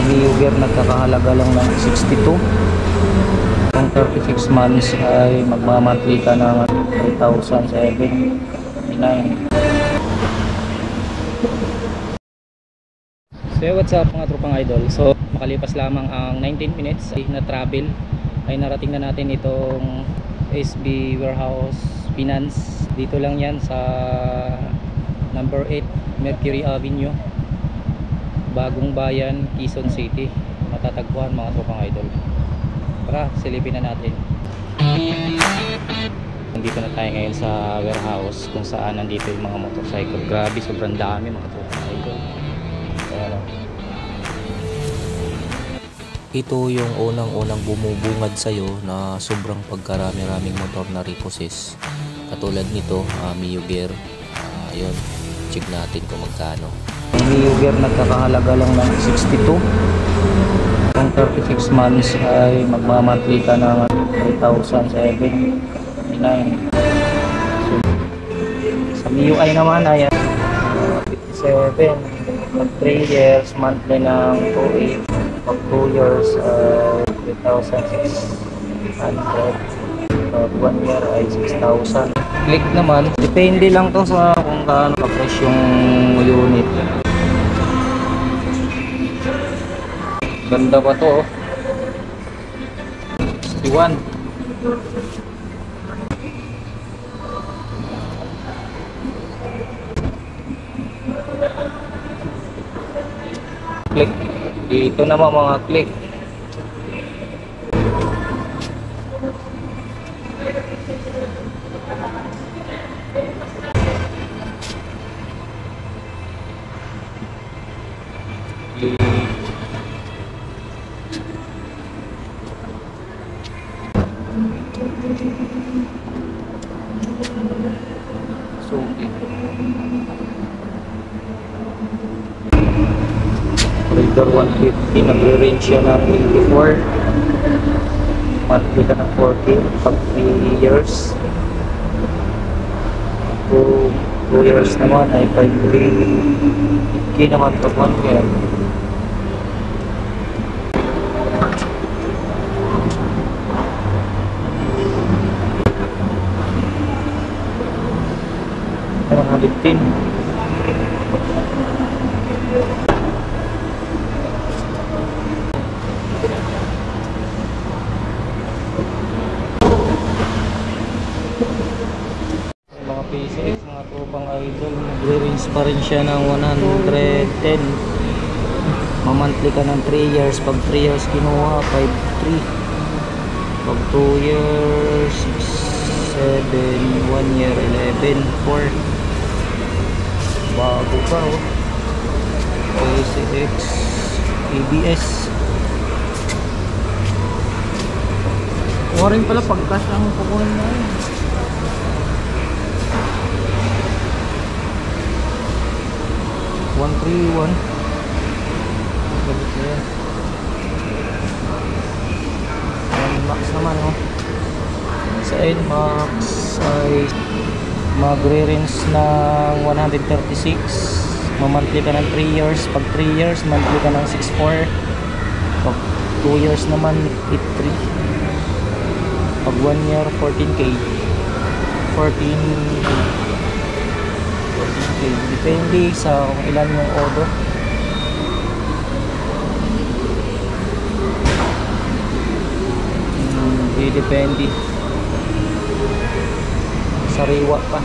Mio Gear nagkakahalaga lang ng 62. Kung 36 months ay magmamonthly ka ng 3,709. So what's up mga tropang idol. So makalipas lamang ang 19 minutes ay na travel ay narating na natin itong SB Warehouse Finance. Dito lang yan sa number 8 Mercury Avenue, Bagong Bayan, Quezon City. Matatagpuan mga tropang idol. Tara, silipin na natin. Nandito na tayo ngayon sa warehouse kung saan nandito yung mga motorcycle. Grabe, sobrang dami mga tropang idol. Ayan. Ito yung unang-unang bumubungad sa'yo na sobrang pagkarami-raming motor na repossess. Katulad nito, Mio Gear. Ayun, check natin kung magkano. Ang Mio Gear nagkakahalaga lang ng 62. Kung 36 months ay magmamonthly ka ng 3,709. So, sa Mio ay naman ay 57. Pag 3 years, monthly ng 2,800. Pag 2 years, 3,600. Pag 1 year ay 6,000. Click naman, depende lang to sa kung gaano ka-fresh yung unit. Ganda pa to, oh. 61. Click. Dito naman mga click. Raider 150, nagre-range siya ng 84. Monthly ka ng 40 pag 3 years. 2 years naman ay 5,300. K naman pag 1 year. Mga 15. PCX, mga tropang idol, nagre-range pa rin siya ng 110. Mamonthly ka ng 3 years. Pag 3 years kinuha, 5,300. Pag 2 years, 6,700. 1 year, 11,400. Bago pa, oh. PCX ABS. Rin pala pag cash ang pukunin na yun. 131. Galit na yan. NMAX naman, oh. Sa NMAX ay magre-range ng 136. Mamonthly ka ng 3 years. Pag 3 years, monthly ka ng 64. Pag 2 years naman, 83. Pag 1 year, 14K. 14K. Depende sa kung ilan yung order. Depende. Sariwa pa.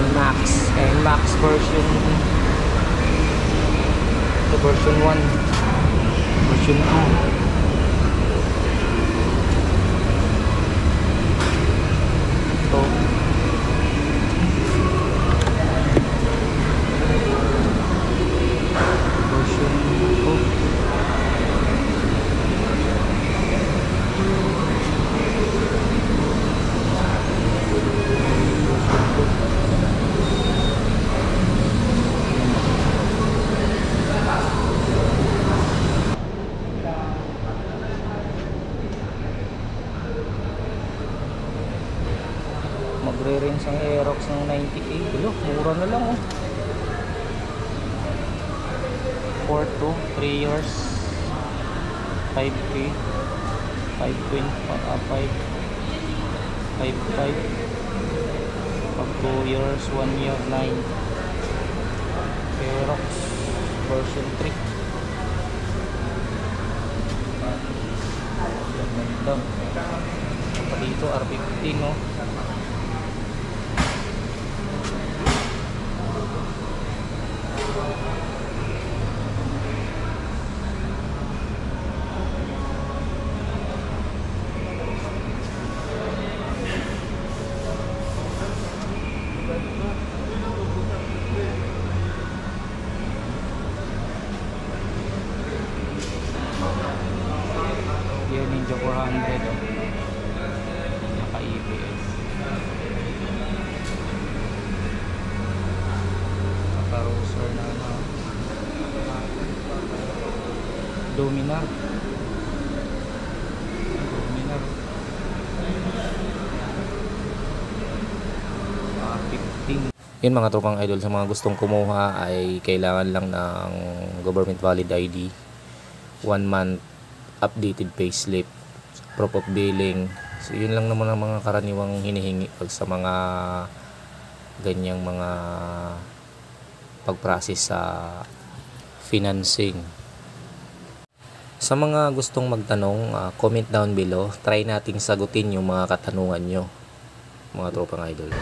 NMAX version. Ito version 1. Version 2. 4.2, 3 years, 5K, 5.5, 5.5, pag 2 years, 1 year, 9. Xerox version 3. Ganda. Pa dito R15, no. Yan, Ninja 400, oh. Naka EPS, naka roser na ano, Dominar. Ah, 15. Yun mga tropang idol, sa mga gustong kumuha ay kailangan lang ng government valid ID, 1 month updated payslip, proof of billing. So yun lang naman ang mga karaniwang hinihingi pag sa mga ganyang mga pag-process sa financing. Sa mga gustong magtanong, comment down below. Try nating sagutin yung mga katanungan nyo, mga tropang idol.